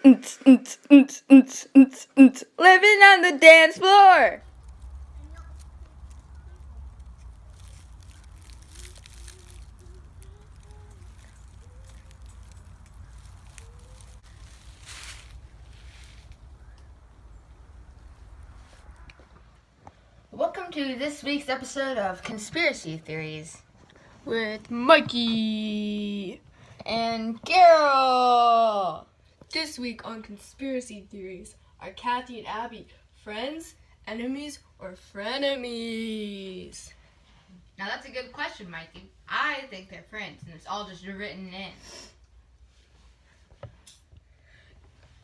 Living on the dance floor. Welcome to this week's episode of Conspiracy Theories with Mikey and Carol. This week on Conspiracy Theories, are Cathy and Abby friends, enemies, or frenemies? Now that's a good question, Mikey. I think they're friends, and it's all just written in.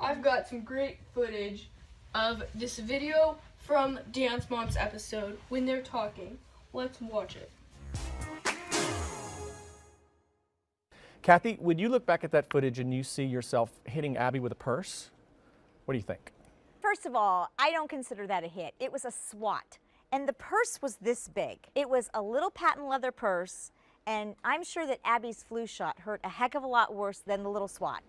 I've got some great footage of this video from Dance Mom's episode when they're talking. Let's watch it. Cathy, would you look back at that footage and you see yourself hitting Abby with a purse? What do you think? First of all, I don't consider that a hit. It was a swat. And the purse was this big. It was a little patent leather purse, and I'm sure that Abby's flu shot hurt a heck of a lot worse than the little swat.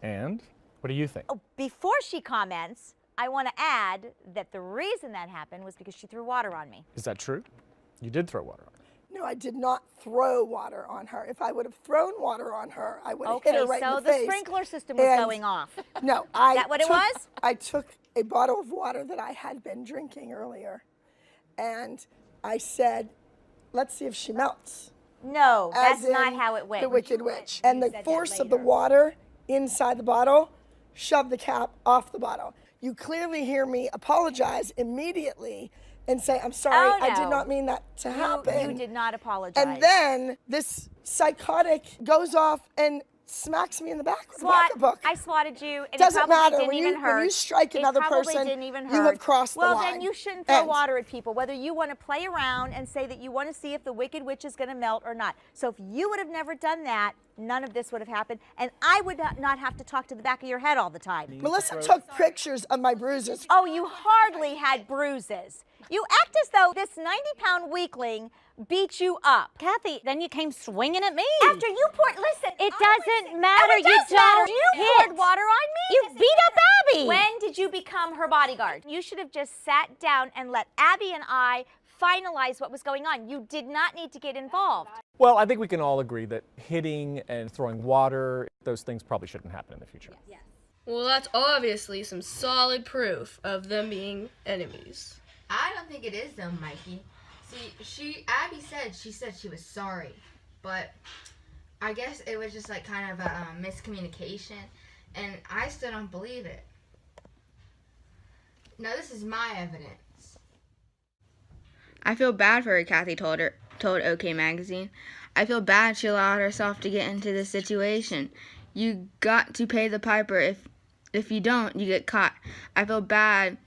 And what do you think? Oh, before she comments, I want to add that the reason that happened was because she threw water on me. Is that true? You did throw water on her. No, I did not throw water on her. If I would have thrown water on her, I would have hit her right in the face. Okay, so the sprinkler system was going off. No, Is that what it was? I took a bottle of water that I had been drinking earlier, and I said, let's see if she melts. No, that's not how it went. The Wicked Witch. And the force of the water inside the bottle shoved the cap off the bottle. You clearly hear me apologize immediately and say, I'm sorry, Oh, no. I did not mean that to happen. You did not apologize. And then this psychotic goes off and smacks me in the back with a pocketbook. I swatted you, and Doesn't it probably matter. didn't When even you- hurt. when you strike another it probably person, didn't even you hurt. have crossed the well, line. then you shouldn't throw End. water at people, whether you want to play around and say that you want to see if the Wicked Witch is going to melt or not. So if you would have never done that, none of this would have happened, and I would not have to talk to the back of your head all the time. Melissa took pictures of my bruises. Oh, you hardly had bruises. You act as though this 90-pound weakling beat you up. Cathy, then you came swinging at me. After you poured, listen. It doesn't matter. Oh, it does matter. You hit. poured water on me. You beat up Abby. When did you become her bodyguard? You should have just sat down and let Abby and I finalize what was going on. You did not need to get involved. Well, I think we can all agree that hitting and throwing water, those things probably shouldn't happen in the future. Yes. Well, that's obviously some solid proof of them being enemies. I don't think it is though, Mikey. See, Abby said she was sorry, but I guess it was just like kind of a miscommunication, and I still don't believe it. Now this is my evidence. I feel bad for her, Cathy told OK Magazine. I feel bad she allowed herself to get into this situation. You got to pay the piper. If you don't, you get caught. I feel bad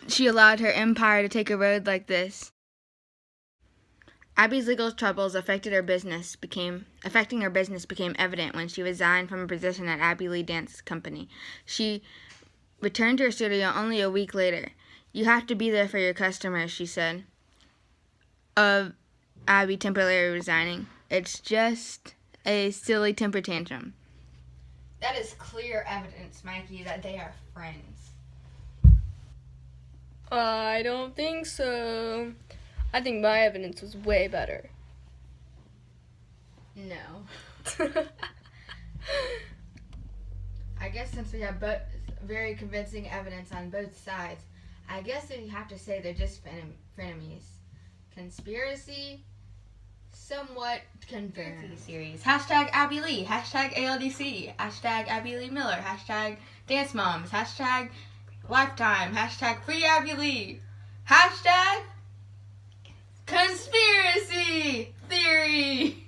she allowed her empire to take a road like this. Abby's legal troubles affecting her business became evident when she resigned from a position at Abby Lee Dance Company. She returned to her studio only a week later. You have to be there for your customers, she said, of Abby temporarily resigning. It's just a silly temper tantrum. That is clear evidence, Mikey, that they are friends. I don't think so. I think my evidence was way better. No. I guess since we have very convincing evidence on both sides, I guess we have to say they're just frenemies. Conspiracy, somewhat confirmed. Series. Hashtag Abby Lee. Hashtag ALDC. Hashtag Abby Lee Miller. Hashtag Dance Moms. Hashtag Lifetime. Hashtag Free Abby Lee. Hashtag Conspiracy Theory.